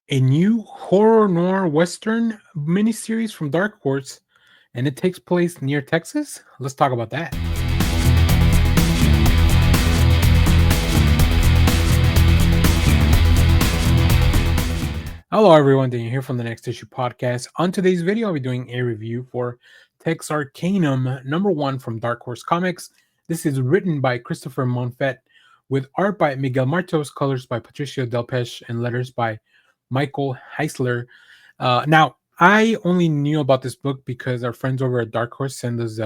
a new horror noir western miniseries from Dark Horse, and it takes place near Texas. Let's talk about that. Hello, everyone. Daniel here from the Next Issue Podcast. On today's video, I'll be doing a review for Texarcanum #1 from Dark Horse Comics. This is written by Christopher Monfette, with art by Miguel Martos, colors by Patricio Delpeche, and letters by Michael Heisler. Now, I only knew about this book because our friends over at Dark Horse send us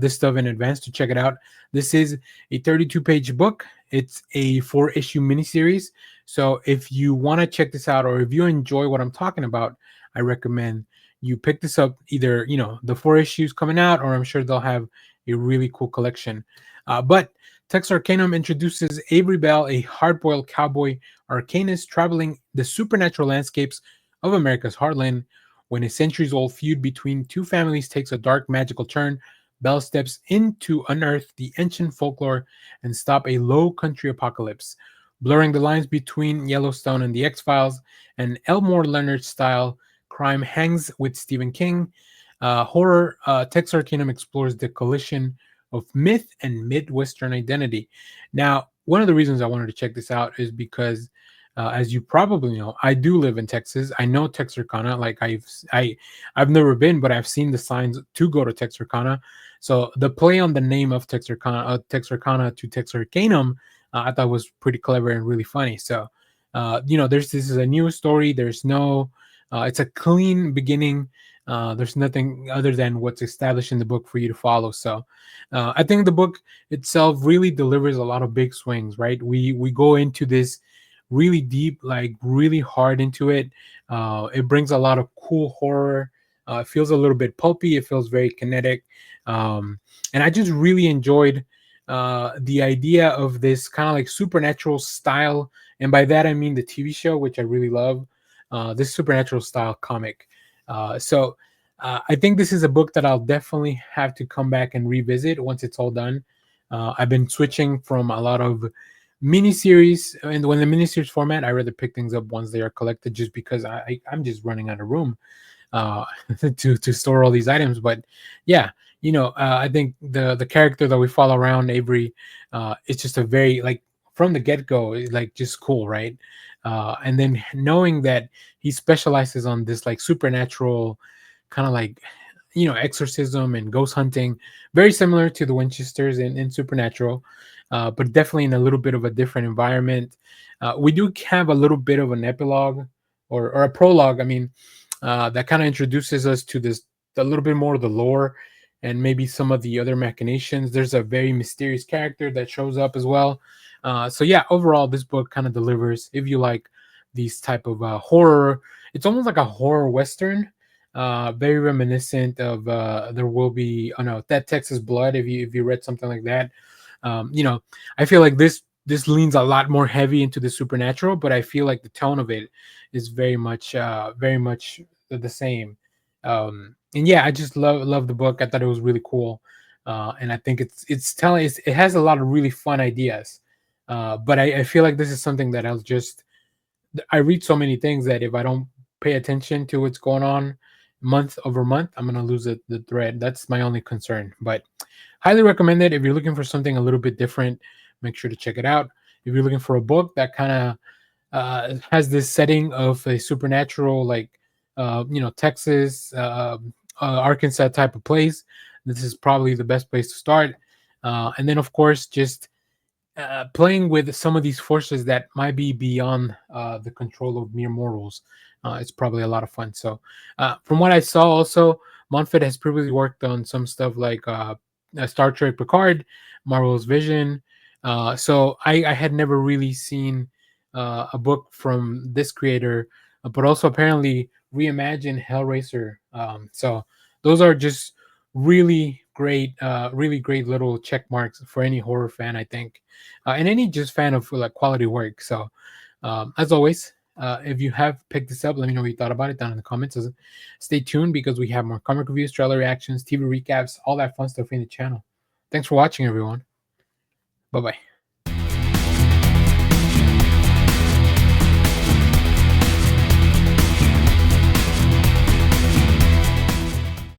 this stuff in advance to check it out. This is a 32-page book. It's a 4-issue miniseries. So if you want to check this out, or if you enjoy what I'm talking about, I recommend you pick this up. Either the 4 issues coming out, or I'm sure they'll have a really cool collection. But Texarcanum introduces Avery Belle, a hard-boiled cowboy arcanist traveling the supernatural landscapes of America's heartland. When a centuries-old feud between two families takes a dark magical turn, Belle steps in to unearth the ancient folklore and stop a low country apocalypse. Blurring the lines between Yellowstone and the X-Files, and Elmore Leonard style crime hangs with Stephen King. Horror, Texarcanum explores the collision of myth and Midwestern identity. Now, one of the reasons I wanted to check this out is because, as you probably know, I do live in Texas. I know Texarkana. Like I've never been, but I've seen the signs to go to Texarkana. So the play on the name of Texarkana to Texarcanum, I thought was pretty clever and really funny. So, this is a new story. There's no, it's a clean beginning. There's nothing other than what's established in the book for you to follow. So, I think the book itself really delivers a lot of big swings. Right? We go into this really deep, like really hard into it. It brings a lot of cool horror. It feels a little bit pulpy. It feels very kinetic. And I just really enjoyed the idea of this kind of like supernatural style. And by that, I mean the TV show, which I really love, this supernatural style comic. I think this is a book that I'll definitely have to come back and revisit once it's all done. I've been switching from a lot of miniseries, and when the miniseries format, I rather pick things up once they are collected, just because I'm just running out of room uh, to store all these items. But yeah, I think the character that we follow around, Avery, it's just a very, like, from the get go, like, just cool, right? And then knowing that he specializes on this like supernatural kind of like exorcism and ghost hunting, very similar to the Winchesters in Supernatural, but definitely in a little bit of a different environment. We do have a little bit of an epilogue, or a prologue, I mean, that kind of introduces us to this, a little bit more of the lore and maybe some of the other machinations. There's a very mysterious character that shows up as well. So yeah, overall, this book kind of delivers. If you like these type of horror, it's almost like a horror western, very reminiscent of There Will Be, oh no, That Texas Blood. If you read something like that, I feel like this leans a lot more heavy into the supernatural, but I feel like the tone of it is very much the same. And yeah, I just love the book. I thought it was really cool, and I think it has a lot of really fun ideas. But I feel like this is something that I read so many things that if I don't pay attention to what's going on month over month, I'm gonna lose the thread. That's my only concern. But highly recommend it if you're looking for something a little bit different. Make sure to check it out. If you're looking for a book that kind of has this setting of a supernatural, like Texas, Arkansas type of place, this is probably the best place to start. And then, of course, just playing with some of these forces that might be beyond the control of mere mortals. It's probably a lot of fun. So, from what I saw, also, Monfette has previously worked on some stuff like Star Trek Picard, Marvel's Vision. So I had never really seen a book from this creator, but also apparently reimagined Hellraiser. So those are just really great little check marks for any horror fan, I think, and any just fan of like quality work. So, as always, if you have picked this up, let me know what you thought about it down in the comments. Stay tuned because we have more comic reviews, trailer reactions, TV recaps, all that fun stuff in the channel. Thanks for watching, everyone. Bye bye.